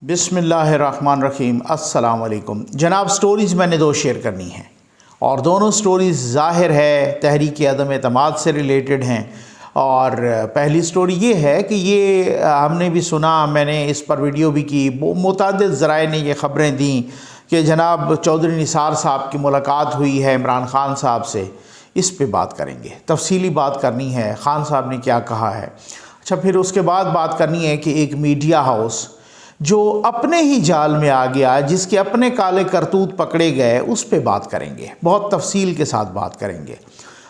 بسم اللہ الرحمن الرحیم۔ السلام علیکم جناب۔ سٹوریز میں نے دو شیئر کرنی ہیں اور دونوں سٹوریز ظاہر ہے تحریک عدم اعتماد سے ریلیٹڈ ہیں۔ اور پہلی سٹوری یہ ہے کہ یہ ہم نے بھی سنا، میں نے اس پر ویڈیو بھی کی، متعدد ذرائع نے یہ خبریں دیں کہ جناب چودھری نثار صاحب کی ملاقات ہوئی ہے عمران خان صاحب سے۔ اس پہ بات کریں گے، تفصیلی بات کرنی ہے، خان صاحب نے کیا کہا ہے۔ اچھا، پھر اس کے بعد بات کرنی ہے کہ ایک میڈیا ہاؤس جو اپنے ہی جال میں آ گیا، جس کے اپنے کالے کرتوت پکڑے گئے، اس پہ بات کریں گے، بہت تفصیل کے ساتھ بات کریں گے۔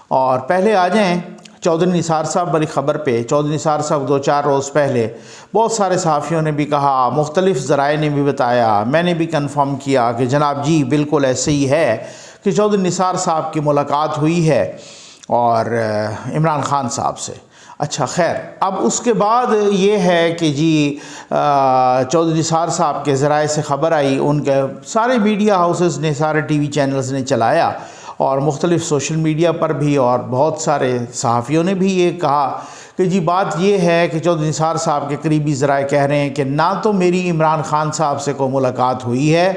اور پہلے آ جائیں چودھری نثار صاحب والی خبر پہ۔ چودھری نثار صاحب 2-4 روز پہلے بہت سارے صحافیوں نے بھی کہا، مختلف ذرائع نے بھی بتایا، میں نے بھی کنفرم کیا کہ جناب جی بالکل ایسے ہی ہے کہ چودھری نثار صاحب کی ملاقات ہوئی ہے اور عمران خان صاحب سے۔ اچھا خیر، اب اس کے بعد یہ ہے کہ جی چودھری نثار صاحب کے ذرائع سے خبر آئی، ان کے سارے میڈیا ہاؤسز نے، سارے ٹی وی چینلز نے چلایا اور مختلف سوشل میڈیا پر بھی، اور بہت سارے صحافیوں نے بھی یہ کہا کہ جی بات یہ ہے کہ چودھری نثار صاحب کے قریبی ذرائع کہہ رہے ہیں کہ نہ تو میری عمران خان صاحب سے کوئی ملاقات ہوئی ہے،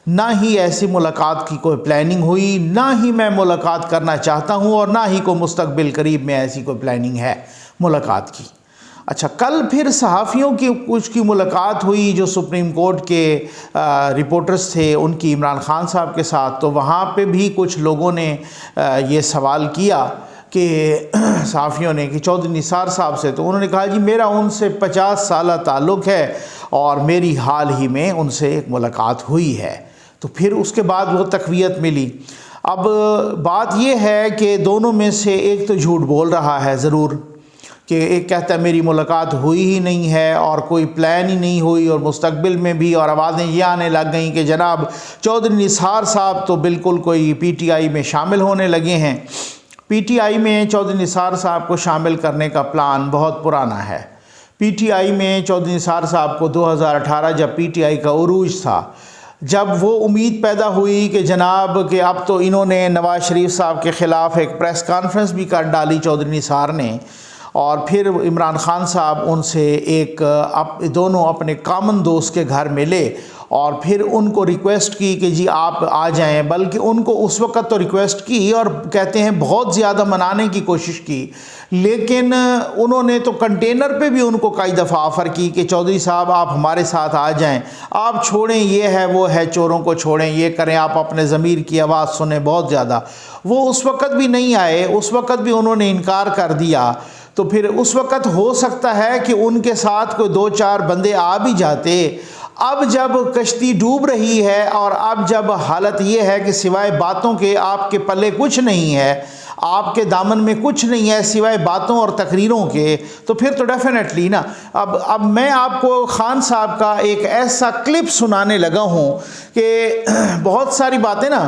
نہ ہی ایسی ملاقات کی کوئی پلاننگ ہوئی، نہ ہی میں ملاقات کرنا چاہتا ہوں، اور نہ ہی کوئی مستقبل قریب میں ایسی کوئی پلاننگ ہے ملاقات کی۔ اچھا، کل پھر صحافیوں کی کچھ کی ملاقات ہوئی جو سپریم کورٹ کے رپورٹرز تھے ان کی عمران خان صاحب کے ساتھ، تو وہاں پہ بھی کچھ لوگوں نے یہ سوال کیا کہ صحافیوں نے کہ چودھری نثار صاحب سے، تو انہوں نے کہا جی میرا ان سے 50 سالہ تعلق ہے اور میری حال ہی میں ان سے ایک ملاقات ہوئی ہے۔ تو پھر اس کے بعد وہ تقویت ملی۔ اب بات یہ ہے کہ دونوں میں سے ایک تو جھوٹ بول رہا ہے ضرور، کہ ایک کہتا ہے میری ملاقات ہوئی ہی نہیں ہے اور کوئی پلان ہی نہیں ہوئی، اور مستقبل میں بھی، اور آوازیں یہ آنے لگ گئیں کہ جناب چودھری نثار صاحب تو بالکل کوئی پی ٹی آئی میں شامل ہونے لگے ہیں۔ پی ٹی آئی میں چودھری نثار صاحب کو شامل کرنے کا پلان بہت پرانا ہے۔ پی ٹی آئی میں چودھری نثار صاحب کو 2018 جب پی ٹی آئی کا عروج تھا، جب وہ امید پیدا ہوئی کہ جناب کہ اب تو انہوں نے نواز شریف صاحب کے خلاف ایک پریس کانفرنس بھی کر ڈالی چودھری نثار نے، اور پھر عمران خان صاحب ان سے ایک دونوں اپنے کامن دوست کے گھر ملے اور پھر ان کو ریکویسٹ کی کہ جی آپ آ جائیں، بلکہ ان کو اس وقت تو ریکویسٹ کی اور کہتے ہیں بہت زیادہ منانے کی کوشش کی، لیکن انہوں نے تو کنٹینر پہ بھی ان کو کئی دفعہ آفر کی کہ چودھری صاحب آپ ہمارے ساتھ آ جائیں، آپ چھوڑیں یہ ہے وہ ہے، چوروں کو چھوڑیں، یہ کریں، آپ اپنے ضمیر کی آواز سنیں بہت زیادہ۔ وہ اس وقت بھی نہیں آئے، اس وقت بھی انہوں نے انکار کر دیا۔ تو پھر اس وقت ہو سکتا ہے کہ ان کے ساتھ کوئی 2-4 بندے آ بھی جاتے۔ اب جب کشتی ڈوب رہی ہے اور اب جب حالت یہ ہے کہ سوائے باتوں کے آپ کے پلے کچھ نہیں ہے، آپ کے دامن میں کچھ نہیں ہے سوائے باتوں اور تقریروں کے، تو پھر تو ڈیفینیٹلی نا۔ اب میں آپ کو خان صاحب کا ایک ایسا کلپ سنانے لگا ہوں کہ بہت ساری باتیں نا،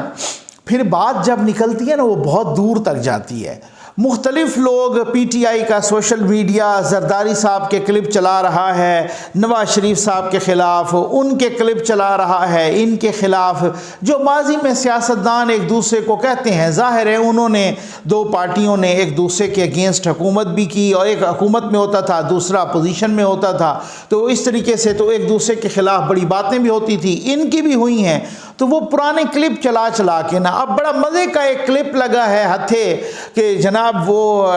پھر بات جب نکلتی ہے نا وہ بہت دور تک جاتی ہے۔ مختلف لوگ پی ٹی آئی کا سوشل میڈیا زرداری صاحب کے کلپ چلا رہا ہے نواز شریف صاحب کے خلاف، ان کے کلپ چلا رہا ہے ان کے خلاف، جو ماضی میں سیاستدان ایک دوسرے کو کہتے ہیں۔ ظاہر ہے انہوں نے، دو پارٹیوں نے ایک دوسرے کے اگینسٹ حکومت بھی کی، اور ایک حکومت میں ہوتا تھا دوسرا اپوزیشن میں ہوتا تھا، تو اس طریقے سے تو ایک دوسرے کے خلاف بڑی باتیں بھی ہوتی تھی، ان کی بھی ہوئی ہیں۔ تو وہ پرانے کلپ چلا کے نا اب بڑا مزے کا ایک کلپ لگا ہے ہتھے کہ جناب وہ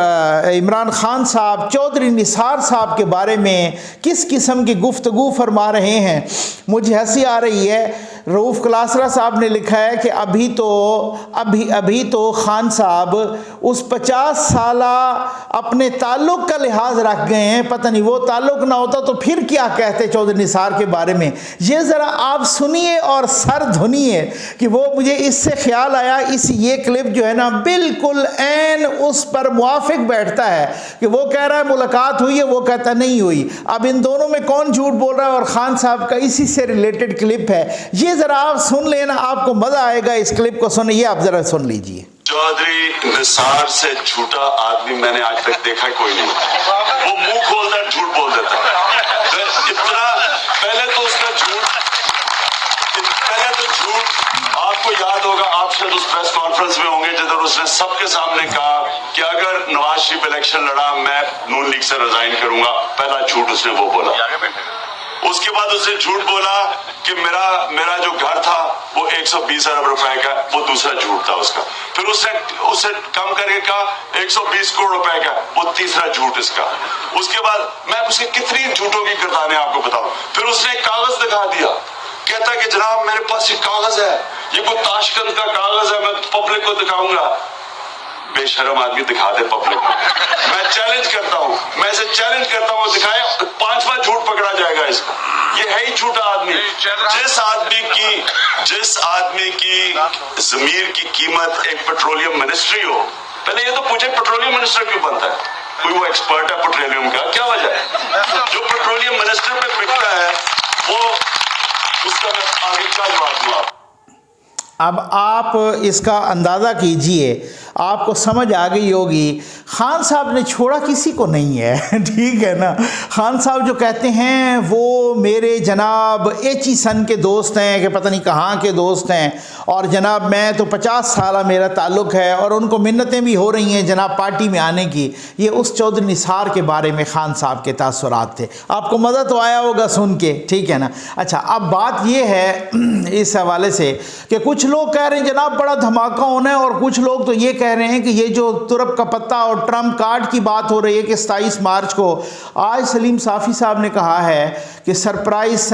عمران خان صاحب چودھری نثار صاحب کے بارے میں کس قسم کی گفتگو فرما رہے ہیں۔ مجھے ہنسی آ رہی ہے، رؤوف کلاسرا صاحب نے لکھا ہے کہ ابھی تو خان صاحب اس 50 سالہ اپنے تعلق کا لحاظ رکھ گئے ہیں، پتہ نہیں وہ تعلق نہ ہوتا تو پھر کیا کہتے چودھری نثار کے بارے میں۔ یہ ذرا آپ سنیے اور سر دھنیے کہ وہ مجھے اس سے خیال آیا، یہ کلپ جو ہے نا بالکل عین اس پر موافق بیٹھتا ہے کہ وہ کہہ رہا ہے ملاقات ہوئی ہے، وہ کہتا نہیں ہوئی۔ اب ان دونوں میں کون جھوٹ بول رہا ہے؟ اور خان صاحب کا اسی سے ریلیٹڈ کلپ ہے یہ، ذرا آپ سن لینا، آپ کو مزہ آئے گا اس کلپ کو سنیں، یہ آپ ذرا سن لیجئے۔ چودھری نثار سے جھوٹا آدمی میں نے آج تک دیکھا کوئی نہیں، وہ منہ کھولتا ہے جھوٹ بول دیتا ہے۔ اتنا پہلے تو اس کا جھوٹ آپ کو یاد ہوگا، آپ شاید اس پریس کانفرنس میں ہوں گے جدھر اس نے سب کے سامنے کہا کہ اگر نواز شریف الیکشن لڑا میں نون لیگ سے ریزائن کروں گا، پہلا جھوٹ اس نے وہ بولا۔ اس کے بعد اس نے جھوٹ بولا کہ میرا جو گھر تھا وہ 120 ارب روپے کا، وہ دوسرا جھوٹ تھا اس کا. پھر اس نے کم کر کے کہا 120 کروڑ روپے کا، وہ تیسرا جھوٹ اس کا. اس کے بعد میں اس کے کتنی جھوٹوں کی گردانیں آپ کو بتاؤں. پھر اس نے ایک کاغذ دکھا دیا، کہتا ہے کہ جناب میرے پاس یہ کاغذ ہے، یہ کوئی تاشکند کا کاغذ ہے، میں پبلک کو دکھاؤں گا. بے شرم آدمی دکھا دے پبلک کو. میں چیلنج کرتا ہوں، میں اسے چیلنج کرتا ہوں، دکھائے 5واں جھوٹ پکڑا جائے گا اس کا. یہ ہے ہی جھوٹا آدمی. جس آدمی کی ضمیر کی قیمت ایک پیٹرولیم منسٹری ہو. پہلے یہ تو پوچھے پیٹرولیم منسٹر کیوں بنتا ہے؟ کوئی وہ ایکسپرٹ ہے پیٹرولیم کا؟ کیا وجہ ہے؟ جو پیٹرولیم منسٹر پہ بکتا ہے وہ اس کا میں آگے کیا جواب دوں آپ؟ اب آپ اس کا اندازہ کیجئے، آپ کو سمجھ آ گئی ہوگی خان صاحب نے چھوڑا کسی کو نہیں ہے. ٹھیک ہے نا. خان صاحب جو کہتے ہیں وہ میرے جناب ایچ ای سن کے دوست ہیں کہ پتہ نہیں کہاں کے دوست ہیں، اور جناب میں تو 50 سالہ میرا تعلق ہے، اور ان کو منتیں بھی ہو رہی ہیں جناب پارٹی میں آنے کی. یہ اس چودھری نثار کے بارے میں خان صاحب کے تاثرات تھے. آپ کو مزہ تو آیا ہوگا سن کے. ٹھیک ہے نا. اچھا، اب بات یہ ہے اس حوالے سے کہ کچھ لوگ کہہ رہے ہیں جناب بڑا دھماکہ ہونا ہے، اور کچھ لوگ تو یہ کہہ رہے ہیں کہ یہ جو ترپ کا پتہ اور ٹرمپ کارڈ کی بات ہو رہی ہے کہ 27 مارچ کو، آج سلیم صافی صاحب نے کہا ہے کہ سرپرائز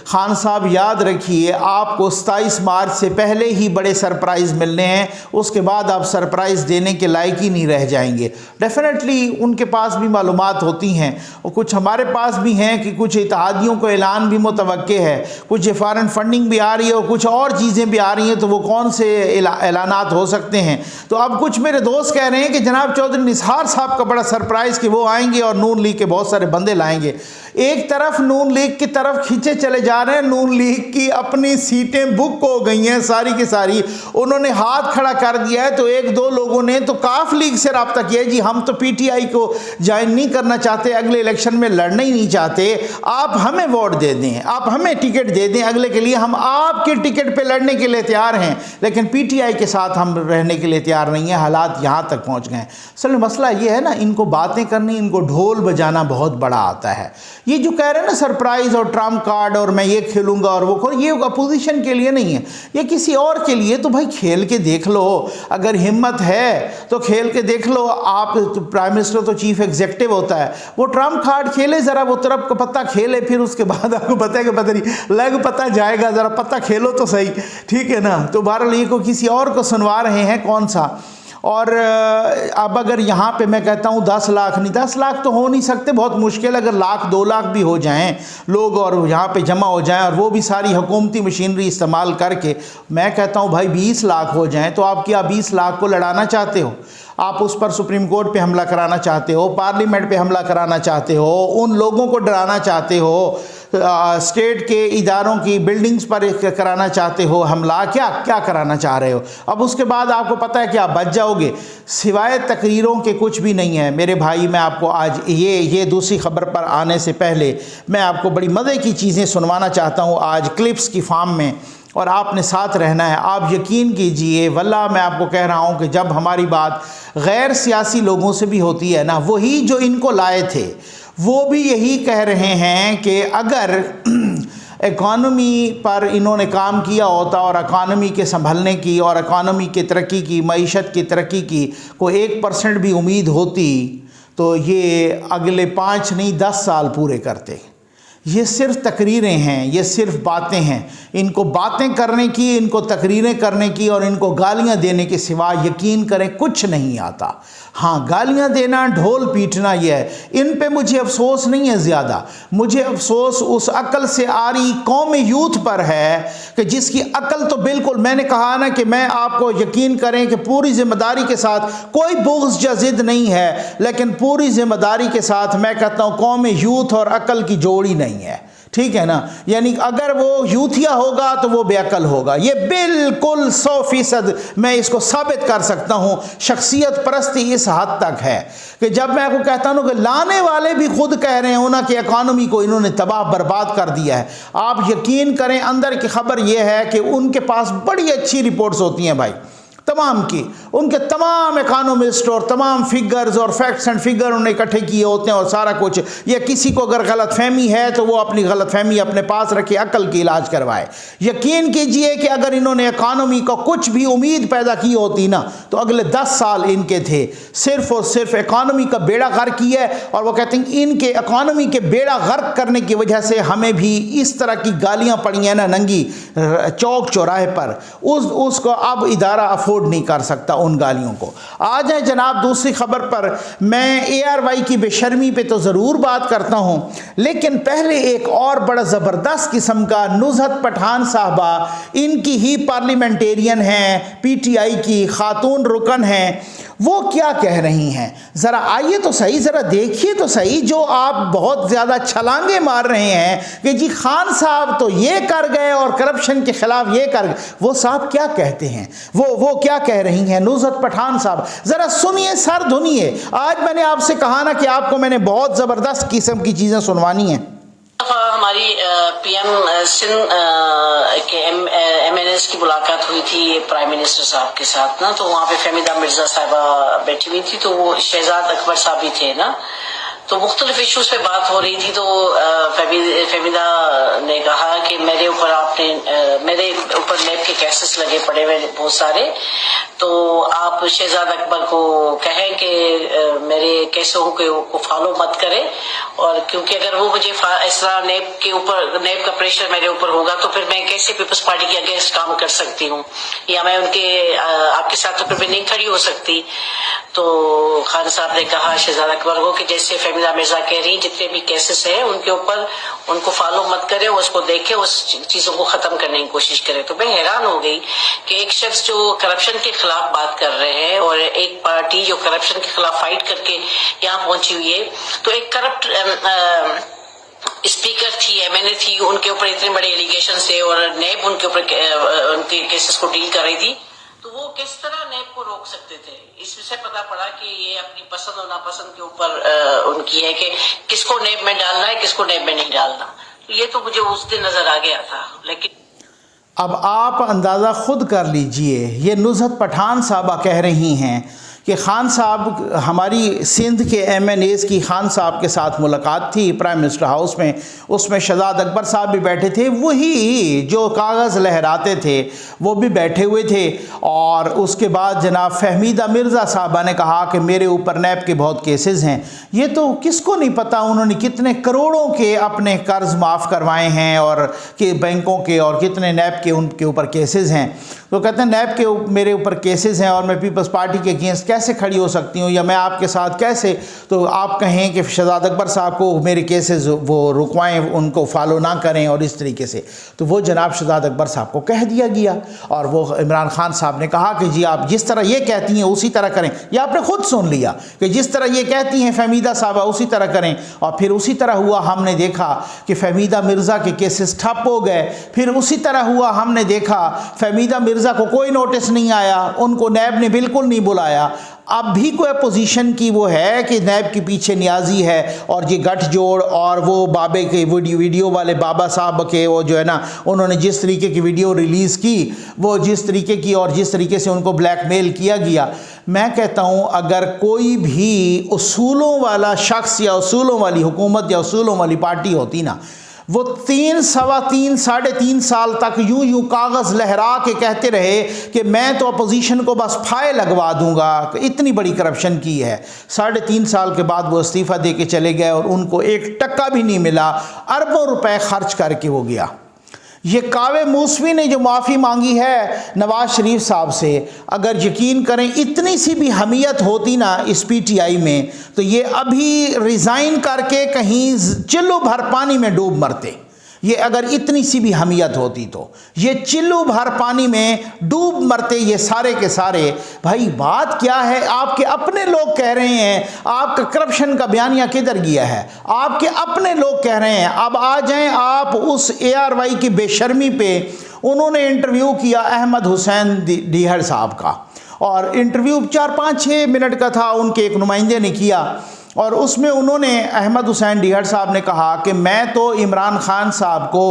خان صاحب یاد رکھیے آپ کو 27 مارچ سے پہلے ہی بڑے سرپرائز ملنے ہیں، اس کے بعد آپ سرپرائز دینے کے لائق ہی نہیں رہ جائیں گے. ڈیفینیٹلی ان کے پاس بھی معلومات ہوتی ہیں، اور کچھ ہمارے پاس بھی ہیں کہ کچھ اتحادیوں کو اعلان بھی متوقع ہے، کچھ فارن فنڈنگ بھی آ رہی ہے، اور کچھ اور چیزیں بھی آ رہی ہیں. تو وہ کون سے اعلانات ہو سکتے ہیں؟ تو اب کچھ میرے دوست کہہ رہے ہیں کہ جناب چودھری نثار صاحب کا بڑا سرپرائز کہ وہ آئیں گے اور نون لیگ کے بہت سارے بندے لائیں گے. ایک طرف نون لیگ کی طرف کھینچے چلے جا رہے ہیں، نون لیگ کی اپنی سیٹیں بک ہو گئی ہیں ساری کی ساری، انہوں نے ہاتھ کھڑا کر دیا ہے. تو ایک دو لوگوں نے تو کاف لیگ سے رابطہ کیا ہے، جی ہم تو پی ٹی آئی کو جوائن نہیں کرنا چاہتے، اگلے الیکشن میں لڑنا ہی نہیں چاہتے، آپ ہمیں ووٹ دے دیں، آپ ہمیں ٹکٹ دے دیں اگلے کے لیے، ہم آپ کے ٹکٹ پہ لڑنے کے لیے تیار ہیں، لیکن پی ٹی آئی کے ساتھ ہم رہنے کے لیے تیار نہیں ہیں. حالات یہاں تک پہنچ گئے ہیں. اصل میں مسئلہ یہ ہے نا، ان کو باتیں کرنی، ان کو ڈھول بجانا بہت بڑا آتا ہے. یہ جو کہہ رہے ہیں نا سرپرائز اور ٹرمپ کارڈ اور میں یہ کھیلوں گا اور وہ کھیلوں، یہ اپوزیشن کے لیے نہیں ہے، یہ کسی اور کے لیے. تو بھائی کھیل کے دیکھ لو، اگر ہمت ہے تو کھیل کے دیکھ لو. آپ پرائم منسٹر تو چیف ایگزیکٹو ہوتا ہے، وہ ٹرمپ کارڈ کھیلے ذرا، وہ طرف کا پتہ کھیلے، پھر اس کے بعد آپ کو پتہ ہے کہ پتہ نہیں لگ پتہ جائے گا، ذرا پتہ کھیلو تو صحیح. ٹھیک ہے نا. تو بہرحال یہ کو کسی اور کو سنوا رہے ہیں کون سا. اور اب اگر یہاں پہ میں کہتا ہوں 10 لاکھ نہیں، 10 لاکھ تو ہو نہیں سکتے، بہت مشکل. اگر 1,00,000 2 لاکھ بھی ہو جائیں لوگ اور یہاں پہ جمع ہو جائیں، اور وہ بھی ساری حکومتی مشینری استعمال کر کے، میں کہتا ہوں بھائی 20 لاکھ ہو جائیں، تو آپ کیا 20 لاکھ کو لڑانا چاہتے ہو؟ آپ اس پر سپریم کورٹ پہ حملہ کرانا چاہتے ہو، پارلیمنٹ پہ حملہ کرانا چاہتے ہو، ان لوگوں کو ڈرانا چاہتے ہو، اسٹیٹ کے اداروں کی بلڈنگز پر کرانا چاہتے ہو حملہ، کیا کرانا چاہ رہے ہو؟ اب اس کے بعد آپ کو پتہ ہے کہ آپ بچ جاؤ گے. سوائے تقریروں کے کچھ بھی نہیں ہے میرے بھائی. میں آپ کو آج یہ دوسری خبر پر آنے سے پہلے میں آپ کو بڑی مزے کی چیزیں سنوانا چاہتا ہوں آج کلپس کی فارم میں، اور آپ نے ساتھ رہنا ہے. آپ یقین کیجئے واللہ میں آپ کو کہہ رہا ہوں کہ جب ہماری بات غیر سیاسی لوگوں سے بھی ہوتی ہے نا، وہی جو ان کو لائے تھے وہ بھی یہی کہہ رہے ہیں کہ اگر اکانومی پر انہوں نے کام کیا ہوتا اور اکانومی کے سنبھلنے کی اور اکانومی کی ترقی کی، معیشت کی ترقی کی کوئی 1% بھی امید ہوتی، تو یہ اگلے 5 نہیں 10 سال پورے کرتے. یہ صرف تقریریں ہیں، یہ صرف باتیں ہیں. ان کو باتیں کرنے کی، ان کو تقریریں کرنے کی اور ان کو گالیاں دینے کے سوا یقین کریں کچھ نہیں آتا. ہاں گالیاں دینا، ڈھول پیٹنا، یہ ہے. ان پہ مجھے افسوس نہیں ہے زیادہ، مجھے افسوس اس عقل سے آری قوم یوتھ پر ہے کہ جس کی عقل تو بالکل، میں نے کہا نا کہ میں آپ کو یقین کریں کہ پوری ذمہ داری کے ساتھ، کوئی بغض یا ضد نہیں ہے، لیکن پوری ذمہ داری کے ساتھ میں کہتا ہوں قوم یوتھ اور عقل کی جوڑی نہیں ہے. ٹھیک ہے نا. یعنی اگر وہ یوتھیا ہوگا تو وہ بے عقل ہوگا. یہ بالکل 100% میں اس کو ثابت کر سکتا ہوں. شخصیت پرستی اس حد تک ہے کہ جب میں آپ کو کہتا ہوں کہ لانے والے بھی خود کہہ رہے ہیں کہ اکانومی کو انہوں نے تباہ برباد کر دیا ہے. آپ یقین کریں اندر کی خبر یہ ہے کہ ان کے پاس بڑی اچھی رپورٹس ہوتی ہیں بھائی. تمام کی، ان کے تمام اکانومسٹ اور تمام فگرز اور فیکٹس اینڈ فگر انہوں نے اکٹھے کیے ہوتے ہیں اور سارا کچھ، یا کسی کو اگر غلط فہمی ہے تو وہ اپنی غلط فہمی اپنے پاس رکھے، عقل کی علاج کروائے۔ یقین کیجئے کہ اگر انہوں نے اکانومی کا کچھ بھی امید پیدا کی ہوتی نا تو اگلے 10 سال ان کے تھے، صرف اور صرف اکانومی کا بیڑا غرق کیا ہے۔ اور وہ کہتے ہیں ان کے اکانومی کے بیڑا غرق کرنے کی وجہ سے ہمیں بھی اس طرح کی گالیاں پڑی ہیں نا ننگی چوک چوراہے پر، اس کو اب ادارہ افورڈ نہیں کر سکتا ان گالیوں کو۔ آ جائیں جناب دوسری خبر پر، میں اے آر وائی کی بے شرمی پہ تو ضرور بات کرتا ہوں، لیکن پہلے ایک اور بڑا زبردست قسم کا نزہت پٹھان صاحبہ، ان کی ہی پارلیمنٹیرین ہیں، پی ٹی آئی کی خاتون رکن ہیں، وہ کیا کہہ رہی ہیں ذرا آئیے تو صحیح، ذرا دیکھیے تو صحیح۔ جو آپ بہت زیادہ چھلانگے مار رہے ہیں کہ جی خان صاحب تو یہ کر گئے اور کرپشن کے خلاف یہ کر گئے، وہ صاحب کیا کہتے ہیں، وہ کیا کہہ رہی ہیں نزہت پٹھان صاحب، ذرا سنیے، سر دھنیے۔ آج میں نے آپ سے کہا نا کہ آپ کو میں نے بہت زبردست قسم کی چیزیں سنوانی ہیں۔ ہماری پی ایم سندھ کے ایم این ایس کی ملاقات ہوئی تھی پرائم منسٹر صاحب کے ساتھ نا، تو وہاں پہ فہمیدہ مرزا صاحبہ بیٹھی ہوئی تھی، تو وہ شہزاد اکبر صاحب بھی تھے نا، تو مختلف ایشوز پہ بات ہو رہی تھی۔ تو فہمیدہ نے کہا کہ میرے اوپر نیب کے کیسز لگے پڑے ہوئے بہت سارے، تو آپ شہزاد اکبر کو کہیں کہ میرے کیسوں کو فالو مت کرے، اور کیونکہ اگر وہ مجھے اس طرح نیب کا پریشر میرے اوپر ہوگا تو پھر میں کیسے پیپلز پارٹی کے اگینسٹ کام کر سکتی ہوں، یا میں آپ کے ساتھ تو پھر میں نہیں کھڑی ہو سکتی۔ تو خان صاحب نے کہا شہزاد اکبر کو کہ جیسے فہمیدہ مرزا کہہ رہی جتنے بھی کیسز ہیں ان کے اوپر ان کو فالو مت کرے، اس کو دیکھے، اس چیزوں کو ختم کرنے کی کوشش کرے۔ تو میں حیران ہو گئی کہ ایک شخص جو کرپشن کے خلاف بات کر رہے ہیں اور ایک پارٹی جو کرپشن کے خلاف فائٹ کر کے یہاں پہنچی ہوئی ہے، تو ایک کرپٹ اسپیکر تھی، ایم این اے تھی، ان کے اوپر اتنے بڑے ایلیگیشن تھے اور نیب ان کے اوپر ان کے کیسز کو ڈیل کر رہی تھی، تو وہ کس طرح نیب کو روک سکتے تھے؟ اس سے پتا پڑا کہ یہ اپنی پسند اور ناپسند کے اوپر ان کی ہے کہ کس کو نیب میں ڈالنا ہے، کس کو نیب میں نہیں ڈالنا۔ تو یہ تو مجھے اس دن نظر آ گیا تھا۔ لیکن اب آپ اندازہ خود کر لیجئے، یہ نزہت پٹھان صاحبہ کہہ رہی ہیں کہ خان صاحب، ہماری سندھ کے ایم این ایز کی خان صاحب کے ساتھ ملاقات تھی پرائم منسٹر ہاؤس میں، اس میں شہزاد اکبر صاحب بھی بیٹھے تھے، وہی جو کاغذ لہراتے تھے وہ بھی بیٹھے ہوئے تھے، اور اس کے بعد جناب فہمیدہ مرزا صاحبہ نے کہا کہ میرے اوپر نیب کے بہت کیسز ہیں۔ یہ تو کس کو نہیں پتہ انہوں نے کتنے کروڑوں کے اپنے قرض معاف کروائے ہیں اور کہ بینکوں کے، اور کتنے نیب کے ان کے اوپر کیسز ہیں۔ تو کہتے ہیں نیب کے میرے اوپر کیسز ہیں اور میں پیپلز پارٹی کے اگینسٹ کیسے کھڑی ہو سکتی ہوں، یا میں آپ کے ساتھ کیسے، تو آپ کہیں کہ شہزاد اکبر صاحب کو میرے کیسز وہ رکوائیں، ان کو فالو نہ کریں، اور اس طریقے سے تو وہ جناب شہزاد اکبر صاحب کو کہہ دیا گیا، اور وہ عمران خان صاحب نے کہا کہ جی آپ جس طرح یہ کہتی ہیں اسی طرح کریں۔ یہ آپ نے خود سن لیا کہ جس طرح یہ کہتی ہیں فہمیدہ صاحبہ اسی طرح کریں، اور پھر اسی طرح ہوا۔ ہم نے دیکھا کہ فہمیدہ مرزا کے کیسز ٹھپ ہو گئے، پھر اسی طرح ہوا، ہم نے دیکھا فہمیدہ مرزا کو کوئی نوٹس نہیں آیا، ان کو نیب نے بالکل نہیں بلایا۔ اب بھی کوئی اپوزیشن کی وہ ہے کہ نیب کے پیچھے نیازی ہے، اور یہ گٹھ جوڑ، اور وہ بابے کے ویڈیو والے بابا صاحب کے وہ جو ہے نا، انہوں نے جس طریقے کی ویڈیو ریلیز کی، وہ جس طریقے کی اور جس طریقے سے ان کو بلیک میل کیا گیا، میں کہتا ہوں اگر کوئی بھی اصولوں والا شخص یا اصولوں والی حکومت یا اصولوں والی پارٹی ہوتی نا، وہ 3 سوا 3 ساڑھے 3 سال تک یوں کاغذ لہرا کے کہتے رہے کہ میں تو اپوزیشن کو بس پھائے لگوا دوں گا، اتنی بڑی کرپشن کی ہے۔ 3.5 سال کے بعد وہ استعفیٰ دے کے چلے گئے اور ان کو 1 ٹکا بھی نہیں ملا، اربوں روپے خرچ کر کے وہ گیا۔ یہ کاوے موسوی نے جو معافی مانگی ہے نواز شریف صاحب سے، اگر یقین کریں اتنی سی بھی حمیت ہوتی نا اس پی ٹی آئی میں تو یہ ابھی ریزائن کر کے کہیں چلو بھر پانی میں ڈوب مرتے۔ یہ اگر اتنی سی بھی حمیت ہوتی تو یہ چلو بھر پانی میں ڈوب مرتے یہ سارے کے سارے۔ بھائی بات کیا ہے، آپ کے اپنے لوگ کہہ رہے ہیں، آپ کا کرپشن کا بیانیہ کدھر گیا ہے، آپ کے اپنے لوگ کہہ رہے ہیں۔ اب آ جائیں آپ اس اے آر وائی کی بے شرمی پہ، انہوں نے انٹرویو کیا احمد حسین ڈیہڑ صاحب کا، اور انٹرویو 4-5-6 منٹ کا تھا، ان کے ایک نمائندے نے کیا، اور اس میں انہوں نے احمد حسین ڈیہڑ صاحب نے کہا کہ میں تو عمران خان صاحب کو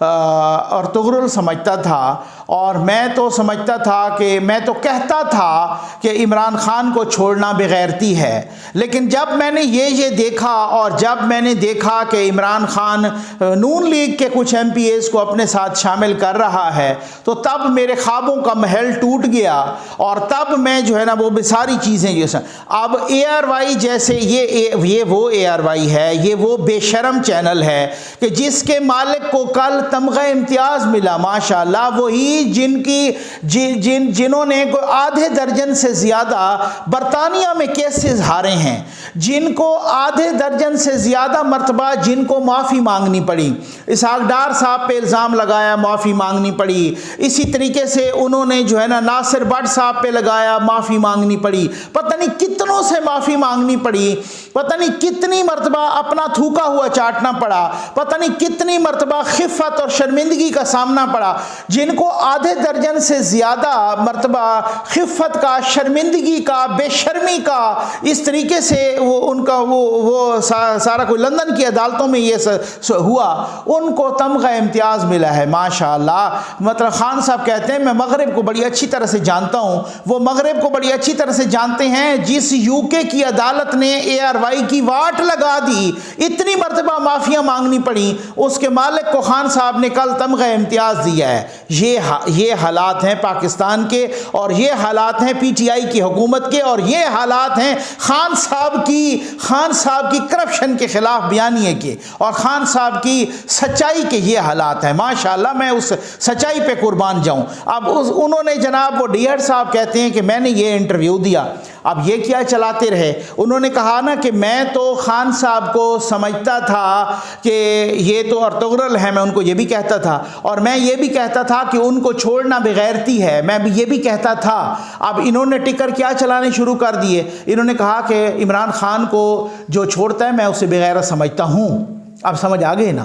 ارطغرل سمجھتا تھا، اور میں تو سمجھتا تھا کہ میں تو کہتا تھا کہ عمران خان کو چھوڑنا بغیرتی ہے، لیکن جب میں نے یہ دیکھا اور جب میں نے دیکھا کہ عمران خان نون لیگ کے کچھ ایم پی ایز کو اپنے ساتھ شامل کر رہا ہے تو تب میرے خوابوں کا محل ٹوٹ گیا، اور تب میں جو ہے نا وہ ساری چیزیں جو اب اے آر وائی جیسے یہ وہ اے آر وائی ہے، یہ وہ بے شرم چینل ہے کہ جس کے مالک کو کل تمغہ امتیاز ملا ماشاءاللہ، وہی جنہوں نے آدھے درجن سے زیادہ برطانیہ میں کیسز ہارے ہیں، جن کو آدھے درجن سے زیادہ مرتبہ جن کو معافی مانگنی پڑی، اسحاق ڈار صاحب پہ الزام لگایا معافی مانگنی پڑی، اسی طریقے سے انہوں نے جو ہے نا ناصر بٹ صاحب پہ لگایا معافی مانگنی پڑی، پتہ نہیں کتنوں سے معافی مانگنی پڑی، پتہ نہیں کتنی مرتبہ اپنا تھوکا ہوا چاٹنا پڑا، پتہ نہیں کتنی مرتبہ خفت اور شرمندگی کا سامنا پڑا، جن کو آدھے درجن سے زیادہ مرتبہ خفت کا، شرمندگی کا، بے شرمی کا، اس طریقے سے ان کا وہ سارا کوئی لندن کی عدالتوں میں یہ ہوا، ان کو تمغہ امتیاز ملا ہے ماشاءاللہ۔ مطلب خان صاحب کہتے ہیں میں مغرب کو بڑی اچھی طرح سے جانتا ہوں، وہ مغرب کو بڑی اچھی طرح سے جانتے ہیں، جس یو کے کی عدالت نے اے آر وائی کی واٹ لگا دی، اتنی مرتبہ معافیاں مانگنی پڑی، اس کے مالک کو خان صاحب نے کل تمغہ امتیاز دیا ہے۔ یہ حالات ہیں پاکستان کے، اور یہ حالات ہیں پی ٹی آئی کی حکومت کے، اور یہ حالات ہیں خان صاحب کی کرپشن کے خلاف بیانیے کے، اور خان صاحب کی سچائی کے یہ حالات ہیں ماشاءاللہ، میں اس سچائی پہ قربان جاؤں۔ اب انہوں نے جناب وہ ڈیہڑ صاحب کہتے ہیں کہ میں نے یہ انٹرویو دیا، اب یہ کیا چلاتے رہے، انہوں نے کہا نا کہ میں تو خان صاحب کو سمجھتا تھا کہ یہ تو ارطغرل ہے، میں ان کو یہ بھی کہتا تھا، اور میں یہ بھی کہتا تھا کہ ان کو چھوڑنا بغیرتی ہے، میں بھی یہ بھی کہتا تھا۔ اب انہوں نے ٹکر کیا چلانے شروع کر دیے، انہوں نے کہا کہ عمران خان کو جو چھوڑتا ہے میں اسے بغیرت سمجھتا ہوں۔ اب سمجھ آ گئے نا۔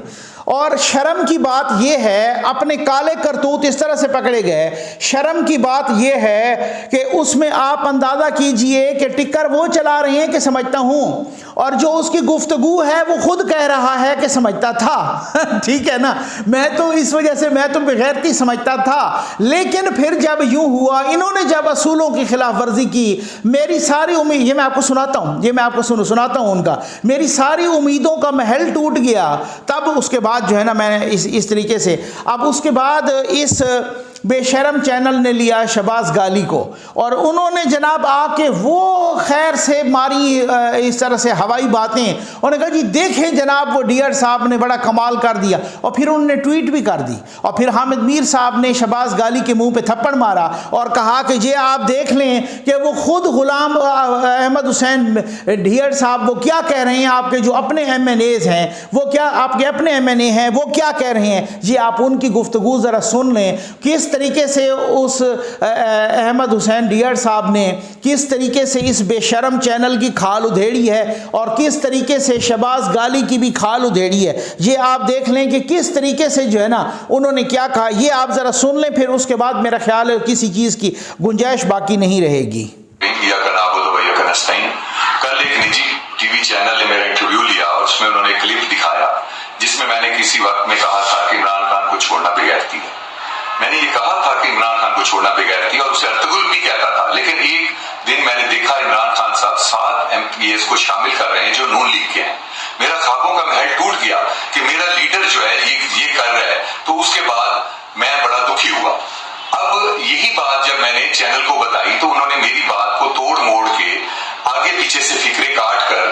اور شرم کی بات یہ ہے، اپنے کالے کرتوت اس طرح سے پکڑے گئے، شرم کی بات یہ ہے کہ اس میں آپ اندازہ کیجئے کہ ٹکر وہ چلا رہے ہیں کہ سمجھتا ہوں، اور جو اس کی گفتگو ہے وہ خود کہہ رہا ہے کہ سمجھتا تھا ٹھیک ہے نا، میں تو اس وجہ سے میں تو بغیرتی سمجھتا تھا، لیکن پھر جب یوں ہوا، انہوں نے جب اصولوں کی خلاف ورزی کی، میری ساری امید، یہ میں آپ کو سناتا ہوں، یہ میں آپ کو سناتا ہوں ان کا، میری ساری امیدوں کا محل ٹوٹ گیا۔ تب اس کے بعد جو ہے نا میں نے اس طریقے سے، اب اس کے بعد اس بے شرم چینل نے لیا شہباز گالی کو، اور انہوں نے جناب آ کے وہ خیر سے ماری اس طرح سے ہوائی باتیں، انہوں نے کہا جی دیکھیں جناب وہ ڈیئر صاحب نے بڑا کمال کر دیا، اور پھر انہوں نے ٹویٹ بھی کر دی، اور پھر حامد میر صاحب نے شہباز گالی کے منہ پہ تھپڑ مارا اور کہا کہ یہ آپ دیکھ لیں کہ وہ خود غلام احمد حسین ڈیئر صاحب وہ کیا کہہ رہے ہیں، آپ کے جو اپنے ایم این ایز ہیں، وہ کیا آپ کے اپنے ایم این اے ہیں، وہ کیا کہہ رہے ہیں، یہ آپ ان کی گفتگو ذرا سن لیں، کس طریقے سے اس احمد حسین ڈیئر صاحب نے کس طریقے سے اس بے شرم چینل کی کھال ادھیڑی ہے، اور کس طریقے سے شہباز گالی کی بھی کھال ادھیڑی ہے، یہ آپ دیکھ لیں کہ کس طریقے سے جو ہے نا انہوں نے کیا کہا، یہ آپ ذرا سن لیں، پھر اس کے بعد میرا خیال ہے کسی چیز کی گنجائش باقی نہیں رہے گی۔ کل ایک نجی ٹی وی چینل نے میرا انٹرویو لیا، اور اس میں انہوں نے کلپ دکھایا جس میں نے کسی وقت میں کہا تھا کہ عمران خان کو چھوڑنا بغیرتی ہے، میں نے یہ کہا تھا کہ عمران خان کو چھوڑنا بغیرتی ہے، اور اسے ارطغرل بھی کہتا تھا، لیکن ایک دن میں نے دیکھا عمران خان صاحب 7 ایم پی ایز کو شامل کر رہے ہیں جو نون لیگ کے ہیں، میرا خوابوں کا محل ٹوٹ گیا کہ میرا لیڈر جو ہے یہ کر رہا ہے، تو اس کے بعد میں بڑا دکھی ہوا۔ اب یہی بات جب میں نے چینل کو بتائی تو انہوں نے میری بات کو توڑ موڑ کے آگے پیچھے سے فکرے کاٹ کر،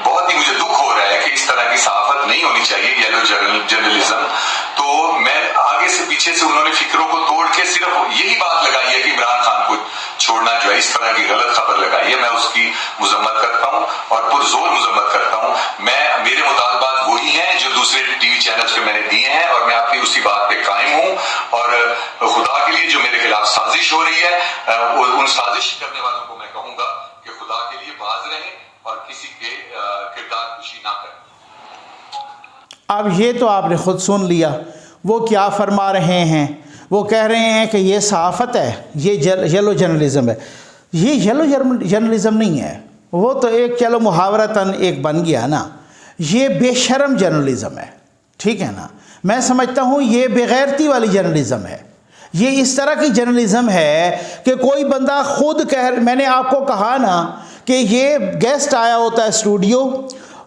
بہت ہی مجھے دکھ ہو رہا ہے کہ اس طرح کی صحافت نہیں ہونی چاہیے، یلو جرنلزم، تو میں آگے سے پیچھے سے انہوں نے فکروں کو توڑ کے صرف یہی بات لگائی ہے کہ عمران خان کو چھوڑنا جو ہے، اس طرح کی غلط خبر لگائی ہے، میں اس کی مذمت کرتا ہوں اور پرزور مذمت کرتا ہوں۔ میرے مطالبات وہی ہیں جو دوسرے ٹی وی چینلز پہ میں نے دیے ہیں، اور میں اپنی اسی بات پہ قائم ہوں، اور خدا کے لیے جو میرے خلاف سازش ہو رہی ہے، ان سازش کرنے والوں کو میں کہوں گا کہ خدا کے لیے باز رہیں اور کسی کے کردار کشی نہ کریں۔ اب یہ تو آپ نے خود سن لیا وہ کیا فرما رہے ہیں، وہ کہہ رہے ہیں کہ یہ صحافت ہے، یہ یلو جرنلزم ہے۔ یہ یلو جرنلزم نہیں ہے، وہ تو ایک چلو محاورتاً ایک بن گیا نا، یہ بے شرم جرنلزم ہے، ٹھیک ہے نا. میں سمجھتا ہوں یہ بے غیرتی والی جرنلزم ہے. یہ اس طرح کی جرنلزم ہے کہ کوئی بندہ خود میں نے آپ کو کہا نا کہ یہ گیسٹ آیا ہوتا ہے اسٹوڈیو،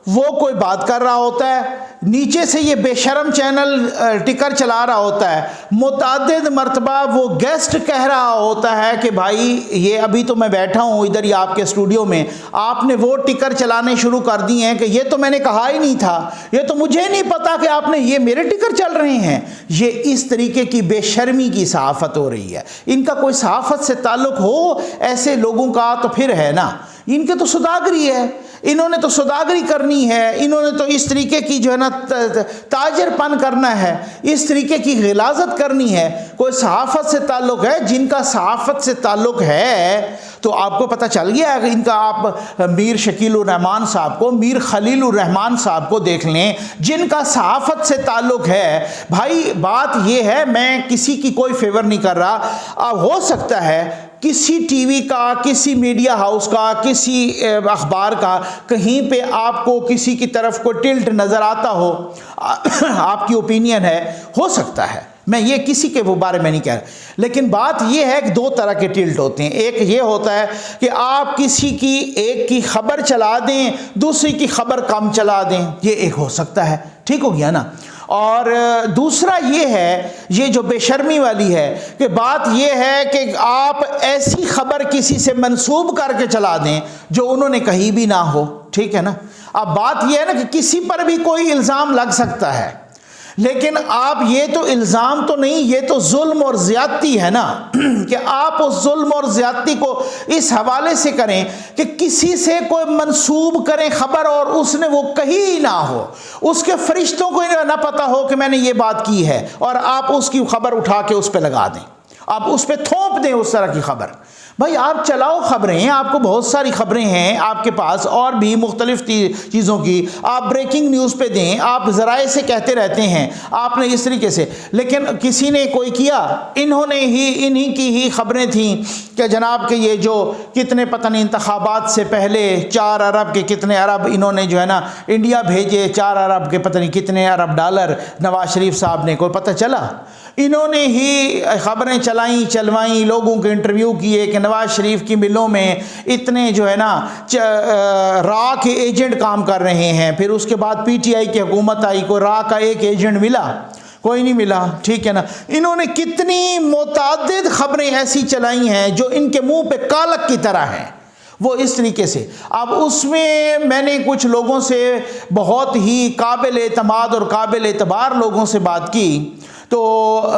وہ کوئی بات کر رہا ہوتا ہے، نیچے سے یہ بے شرم چینل ٹکر چلا رہا ہوتا ہے، متعدد مرتبہ وہ گیسٹ کہہ رہا ہوتا ہے کہ بھائی یہ ابھی تو میں بیٹھا ہوں ادھر ہی آپ کے اسٹوڈیو میں، آپ نے وہ ٹکر چلانے شروع کر دی ہیں کہ یہ تو میں نے کہا ہی نہیں تھا، یہ تو مجھے نہیں پتا کہ آپ نے یہ میرے ٹکر چل رہے ہیں. یہ اس طریقے کی بے شرمی کی صحافت ہو رہی ہے. ان کا کوئی صحافت سے تعلق ہو ایسے لوگوں کا تو پھر ہے نا، ان کے تو سوداگری ہے، انہوں نے تو سوداگری کرنی ہے، انہوں نے تو اس طریقے کی جو ہے نا تاجر پن کرنا ہے، اس طریقے کی غلاظت کرنی ہے. کوئی صحافت سے تعلق ہے؟ جن کا صحافت سے تعلق ہے تو آپ کو پتہ چل گیا ہے. ان کا آپ میر شکیل الرحمان صاحب کو، میر خلیل الرحمان صاحب کو دیکھ لیں، جن کا صحافت سے تعلق ہے. بھائی بات یہ ہے، میں کسی کی کوئی فیور نہیں کر رہا. اب ہو سکتا ہے کسی ٹی وی کا، کسی میڈیا ہاؤس کا، کسی اخبار کا کہیں پہ آپ کو کسی کی طرف کو ٹلٹ نظر آتا ہو، آپ کی اوپینین ہے، ہو سکتا ہے، میں یہ کسی کے بارے میں نہیں کہہ رہا. لیکن بات یہ ہے کہ دو طرح کے ٹلٹ ہوتے ہیں. ایک یہ ہوتا ہے کہ آپ کسی کی ایک کی خبر چلا دیں، دوسری کی خبر کم چلا دیں، یہ ایک ہو سکتا ہے، ٹھیک ہو گیا نا. اور دوسرا یہ ہے، یہ جو بے شرمی والی ہے، کہ بات یہ ہے کہ آپ ایسی خبر کسی سے منسوب کر کے چلا دیں جو انہوں نے کہیں بھی نہ ہو، ٹھیک ہے نا. اب بات یہ ہے نا کہ کسی پر بھی کوئی الزام لگ سکتا ہے، لیکن آپ یہ تو الزام تو نہیں، یہ تو ظلم اور زیادتی ہے نا کہ آپ اس ظلم اور زیادتی کو اس حوالے سے کریں کہ کسی سے کوئی منسوب کریں خبر اور اس نے وہ کہیں نہ ہو، اس کے فرشتوں کو نہ پتہ ہو کہ میں نے یہ بات کی ہے، اور آپ اس کی خبر اٹھا کے اس پہ لگا دیں، آپ اس پہ تھوپ دیں اس طرح کی خبر. بھائی آپ چلاؤ خبریں، آپ کو بہت ساری خبریں ہیں آپ کے پاس اور بھی مختلف چیزوں کی، آپ بریکنگ نیوز پہ دیں، آپ ذرائع سے کہتے رہتے ہیں، آپ نے اس طریقے سے. لیکن کسی نے کوئی کیا، انہی کی ہی خبریں تھیں کہ جناب کہ یہ جو کتنے پتہ نہیں انتخابات سے پہلے 4 ارب کے کتنے ارب انہوں نے جو ہے نا انڈیا بھیجے، 4 ارب کے پتہ نہیں کتنے ارب ڈالر نواز شریف صاحب نے، کوئی پتہ چلا؟ انہوں نے ہی خبریں چلوائیں، لوگوں کے انٹرویو کیے کہ نواز شریف کی ملوں میں اتنے جو ہے نا را کے ایجنٹ کام کر رہے ہیں. پھر اس کے بعد پی ٹی آئی کی حکومت آئی، کوئی را کا ایک ایجنٹ ملا؟ کوئی نہیں ملا، ٹھیک ہے نا. انہوں نے کتنی متعدد خبریں ایسی چلائی ہیں جو ان کے منہ پہ کالک کی طرح ہیں، وہ اس طریقے سے. اب اس میں نے کچھ لوگوں سے بہت ہی قابل اعتماد اور قابل اعتبار لوگوں سے بات کی تو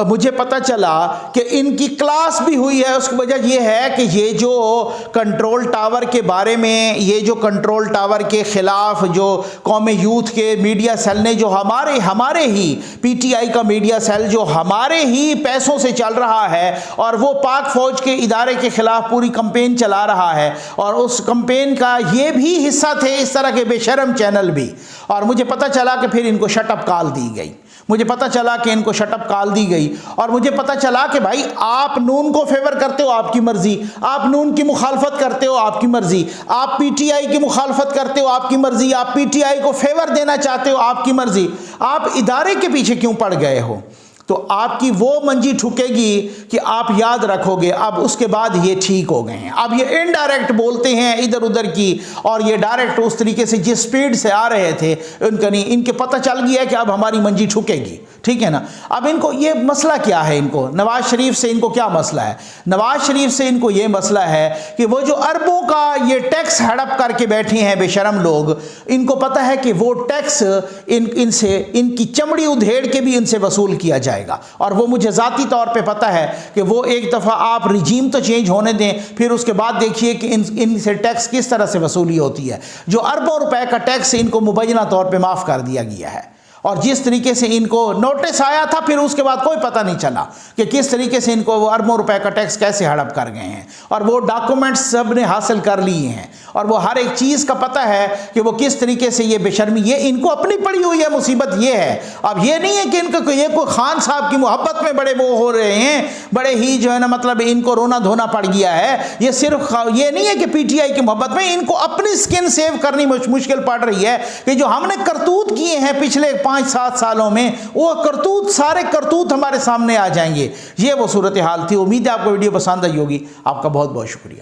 مجھے پتہ چلا کہ ان کی کلاس بھی ہوئی ہے. اس کی وجہ یہ ہے کہ یہ جو کنٹرول ٹاور کے بارے میں، یہ جو کنٹرول ٹاور کے خلاف جو قومی یوتھ کے میڈیا سیل نے، جو ہمارے ہی پی ٹی آئی کا میڈیا سیل جو ہمارے ہی پیسوں سے چل رہا ہے، اور وہ پاک فوج کے ادارے کے خلاف پوری کمپین چلا رہا ہے، اور اس کمپین کا یہ بھی حصہ تھے اس طرح کے بے شرم چینل بھی. اور مجھے پتہ چلا کہ پھر ان کو شٹ اپ کال دی گئی، مجھے پتہ چلا کہ ان کو شٹ اپ کال دی گئی، اور مجھے پتہ چلا کہ بھائی آپ نون کو فیور کرتے ہو، آپ کی مرضی، آپ نون کی مخالفت کرتے ہو، آپ کی مرضی، آپ پی ٹی آئی کی مخالفت کرتے ہو، آپ کی مرضی، آپ پی ٹی آئی کو فیور دینا چاہتے ہو، آپ کی مرضی. آپ ادارے کے پیچھے کیوں پڑ گئے ہو؟ تو آپ کی وہ منجی ٹھکے گی کہ آپ یاد رکھو گے اب اس کے بعد یہ ٹھیک ہو گئے ہیں. اب یہ انڈائریکٹ بولتے ہیں ادھر ادھر کی، اور یہ ڈائریکٹ اس طریقے سے جس سپیڈ سے آ رہے تھے ان کا نہیں، ان کے پتہ چل گیا ہے کہ اب ہماری منجی ٹھکے گی، ٹھیک ہے نا. اب ان کو یہ مسئلہ کیا ہے؟ ان کو نواز شریف سے ان کو کیا مسئلہ ہے؟ نواز شریف سے ان کو یہ مسئلہ ہے کہ وہ جو اربوں کا یہ ٹیکس ہڑپ کر کے بیٹھے ہیں بے شرم لوگ، ان کو پتہ ہے کہ وہ ٹیکس ان سے، ان کی چمڑی ادھیڑ کے بھی ان سے وصول کیا جائے گا. اور وہ مجھے ذاتی طور پہ پتہ ہے کہ وہ ایک دفعہ آپ رجیم تو چینج ہونے دیں، پھر اس کے بعد دیکھیے کہ ان سے ٹیکس کس طرح سے وصولی ہوتی ہے. جو اربوں روپے کا ٹیکس ان کو مبینہ طور پہ معاف کر دیا گیا ہے، اور جس طریقے سے ان کو نوٹس آیا تھا پھر اس کے بعد کوئی پتہ نہیں چلا کہ کس طریقے سے ان کو وہ اربوں روپے کا ٹیکس کیسے ہڑپ کر گئے ہیں، اور وہ ڈاکومنٹس سب نے حاصل کر لیے ہیں، اور وہ ہر ایک چیز کا پتہ ہے کہ وہ کس طریقے سے یہ بے شرمی، یہ ان کو اپنی پڑی ہوئی ہے مصیبت یہ ہے۔ اب یہ نہیں ہے کہ ان کو یہ کوئی خان صاحب کی محبت میں بڑے وہ ہو رہے ہیں، بڑے ہی جو ہے نا مطلب ان کو رونا دھونا پڑ گیا ہے، یہ صرف یہ نہیں ہے کہ پی ٹی آئی کی محبت میں، ان کو اپنی سکن سیو کرنی مشکل پڑ رہی ہے کہ جو ہم نے کرتوت کیے ہیں پچھلے 5-7 سالوں میں، وہ کرتوت سارے کرتوت ہمارے سامنے آ جائیں گے۔ یہ وہ صورتحال تھی۔ امید ہے آپ کو ویڈیو پسند آئی ہوگی۔ آپ کا بہت بہت شکریہ۔